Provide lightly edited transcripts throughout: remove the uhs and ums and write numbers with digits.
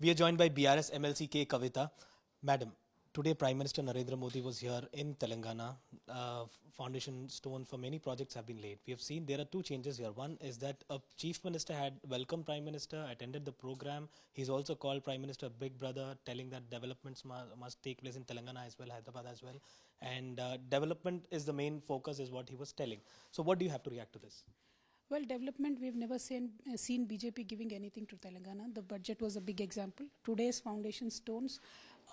We are joined by BRS MLC Kavitha. Madam, today Prime Minister Narendra Modi was here in Telangana. Foundation stone for many projects have been laid. We have seen there are two changes here. One is that a Chief Minister had welcomed Prime Minister, attended the program. He's also called Prime Minister Big Brother, telling that developments must take place in Telangana as well, Hyderabad as well. And development is the main focus, is what he was telling. So what do you have to react to this? Well, development, we've never seen BJP giving anything to Telangana. The budget was a big example. Today's foundation stones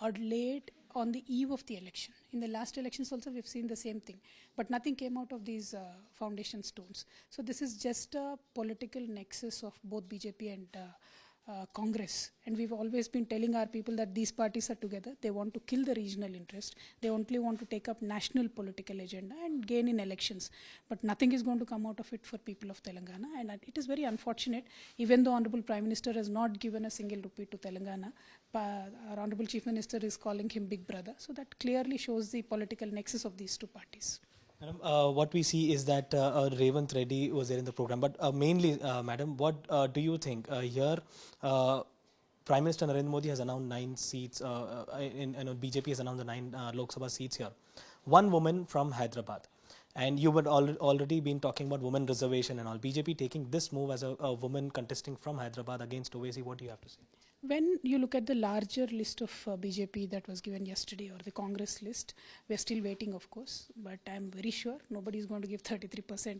are laid on the eve of the election. In the last elections also, we've seen the same thing. But nothing came out of these foundation stones. So this is just a political nexus of both BJP and Congress. And we've always been telling our people that these parties are together. They want to kill the regional interest. They only want to take up national political agenda and gain in elections. But nothing is going to come out of it for people of Telangana. And it is very unfortunate, even though Honorable Prime Minister has not given a single rupee to Telangana, our Honorable Chief Minister is calling him Big Brother. So that clearly shows the political nexus of these two parties. Madam, what we see is that Revant Reddy was there in the program, but mainly, Madam, what do you think here? Prime Minister Narendra Modi has announced 9 seats. BJP has announced the 9 Lok Sabha seats here. One woman from Hyderabad, and you had already been talking about women reservation and all. BJP taking this move as a woman contesting from Hyderabad against Owaisi. What do you have to say? When you look at the larger list of BJP that was given yesterday, or the Congress list, we are still waiting, of course, but I am very sure nobody is going to give 33%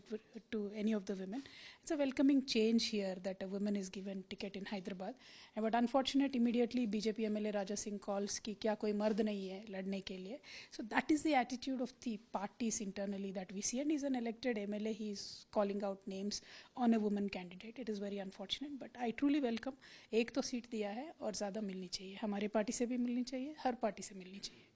to any of the women. It's a welcoming change here that a woman is given ticket in Hyderabad. But unfortunately, immediately BJP MLA Raja Singh calls कि क्या कोई मर्द नहीं है लड़ने के लिए. So that is the attitude of the parties internally that we see, and he's an elected MLA. He is calling out names on a woman candidate. It is very unfortunate, but I truly welcome. एक तो seat दिया है और ज़्यादा मिलनी चाहिए. हमारे party से भी मिलनी चाहिए, हर पार्टी से मिलनी चाहिए.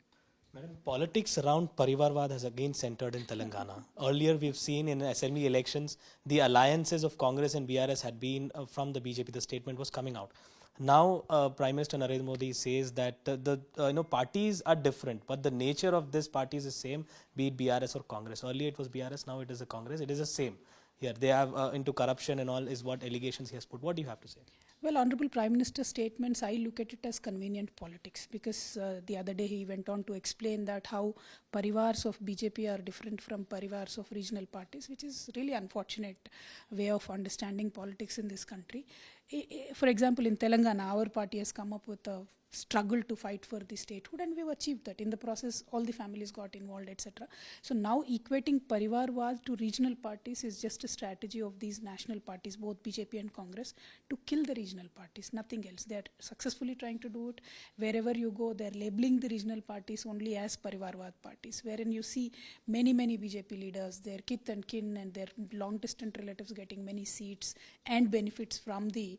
Madam, politics around Parivarwad has again centered in Telangana. Earlier, we've seen in assembly elections, the alliances of Congress and BRS had been from the BJP. The statement was coming out. Now, Prime Minister Narendra Modi says that the parties are different, but the nature of these parties is same, be it BRS or Congress. Earlier it was BRS, now it is a Congress. It is the same. Here they have into corruption and all is what allegations he has put. What do you have to say? Well, Honorable Prime Minister's statements, I look at it as convenient politics, because the other day he went on to explain that how parivars of BJP are different from parivars of regional parties, which is really unfortunate way of understanding politics in this country. For example, in Telangana, our party has come up with a struggle to fight for the statehood, and we've achieved that. In the process, all the families got involved, etc. So now equating Parivarwad to regional parties is just a strategy of these national parties, both BJP and Congress, to kill the regional parties, nothing else. They're successfully trying to do it. Wherever you go, they're labeling the regional parties only as Parivarwad parties, wherein you see many BJP leaders, their kith and kin and their long-distant relatives getting many seats and benefits from the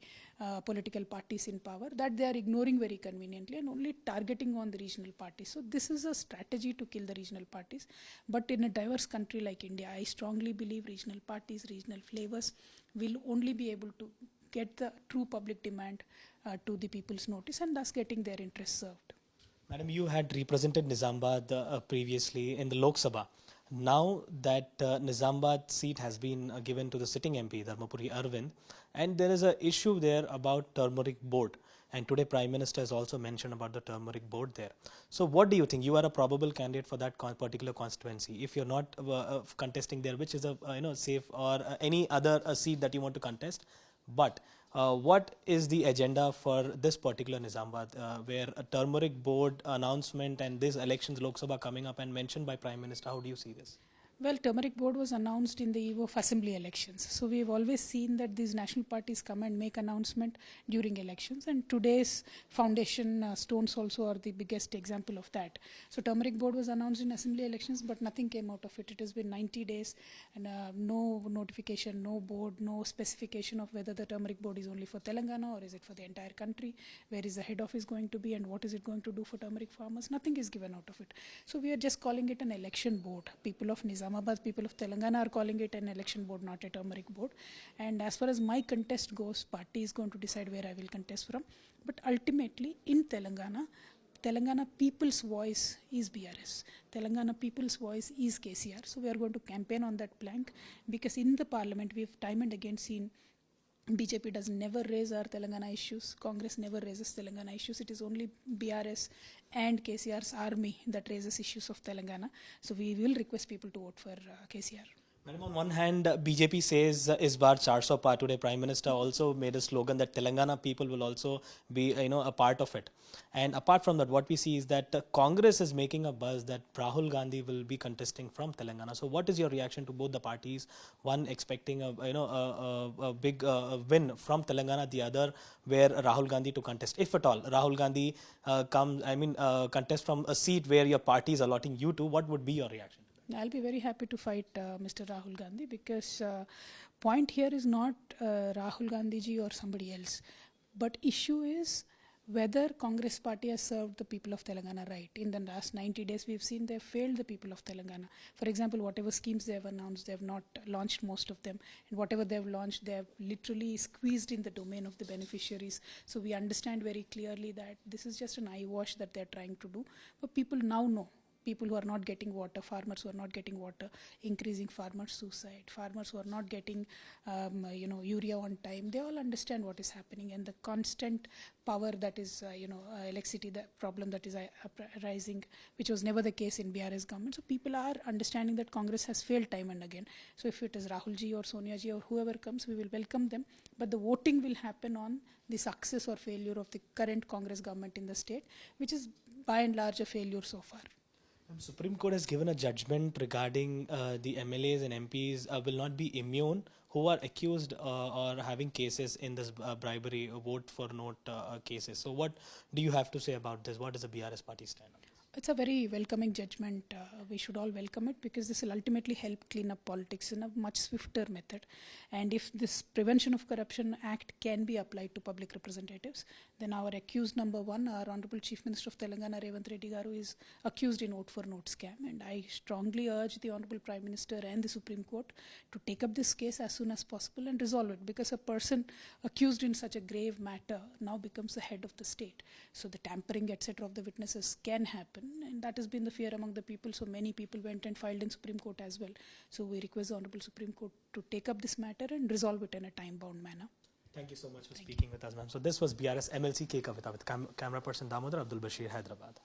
political parties in power, that they are ignoring very conveniently and only targeting on the regional parties. So this is a strategy to kill the regional parties. But in a diverse country like India, I strongly believe regional parties, regional flavors will only be able to get the true public demand to the people's notice, and thus getting their interests served. Madam, you had represented Nizamabad previously in the Lok Sabha. Now that Nizamabad seat has been given to the sitting MP, Dharmapuri Arvind, and there is an issue there about Turmeric board. And today Prime Minister has also mentioned about the Turmeric board there. So what do you think? You are a probable candidate for that particular constituency. If you're not contesting there, which is a safe or any other seat that you want to contest, but what is the agenda for this particular Nizamabad, where a Turmeric board announcement and this elections Lok Sabha coming up and mentioned by Prime Minister? How do you see this? Well, Turmeric board was announced in the eve of assembly elections. So we've always seen that these national parties come and make announcement during elections, and today's foundation stones also are the biggest example of that. So Turmeric board was announced in assembly elections, but nothing came out of it. It has been 90 days and no notification, no board, no specification of whether the Turmeric board is only for Telangana or is it for the entire country, where is the head office going to be, and what is it going to do for turmeric farmers. Nothing is given out of it. So we are just calling it an election board. People of Nizamabad, people of Telangana are calling it an election board, not a turmeric board. And as far as my contest goes, party is going to decide where I will contest from. But ultimately, in Telangana people's voice is BRS. Telangana people's voice is KCR. So we are going to campaign on that plank, because in the parliament we have time and again seen BJP does never raise our Telangana issues. Congress never raises Telangana issues. It is only BRS and KCR's army that raises issues of Telangana. So we will request people to vote for KCR. Madam, on one hand, BJP says is bar 400 par. Today, Prime Minister also made a slogan that Telangana people will also be, a part of it. And apart from that, what we see is that Congress is making a buzz that Rahul Gandhi will be contesting from Telangana. So, what is your reaction to both the parties? One expecting a big win from Telangana, the other where Rahul Gandhi to contest, if at all Rahul Gandhi contest from a seat where your party is allotting you to. What would be your reaction? I'll be very happy to fight Mr. Rahul Gandhi, because point here is not Rahul Gandhi ji or somebody else, but issue is whether Congress party has served the people of Telangana right. In the last 90 days, we've seen they've failed the people of Telangana. For example, whatever schemes they have announced, they have not launched most of them. And whatever they have launched, they have literally squeezed in the domain of the beneficiaries. So we understand very clearly that this is just an eyewash that they're trying to do. But people now know. People who are not getting water, farmers who are not getting water, increasing farmer suicide, farmers who are not getting urea on time, they all understand what is happening, and the constant power that is electricity, the problem that is rising, which was never the case in BRS government. So people are understanding that Congress has failed time and again. So if it is Rahul ji or Sonia ji or whoever comes, we will welcome them, but the voting will happen on the success or failure of the current Congress government in the state, which is by and large a failure so far. Supreme Court has given a judgment regarding the MLAs and MPs will not be immune who are accused or having cases in this bribery vote for note cases. So what do you have to say about this? What is the BRS party stand on this? It's a very welcoming judgment. We should all welcome it, because this will ultimately help clean up politics in a much swifter method. And if this Prevention of Corruption Act can be applied to public representatives, then our accused number one, our Honorable Chief Minister of Telangana, Revanth Reddy Garu, is accused in vote for note scam. And I strongly urge the Honorable Prime Minister and the Supreme Court to take up this case as soon as possible and resolve it, because a person accused in such a grave matter now becomes the head of the state. So the tampering, etc. of the witnesses can happen. And that has been the fear among the people. So many people went and filed in Supreme Court as well. So we request the Honorable Supreme Court to take up this matter and resolve it in a time-bound manner. Thank you so much for speaking with us, ma'am. So this was BRS MLC K Kavitha with camera person Damodar Abdul Bashir, Hyderabad.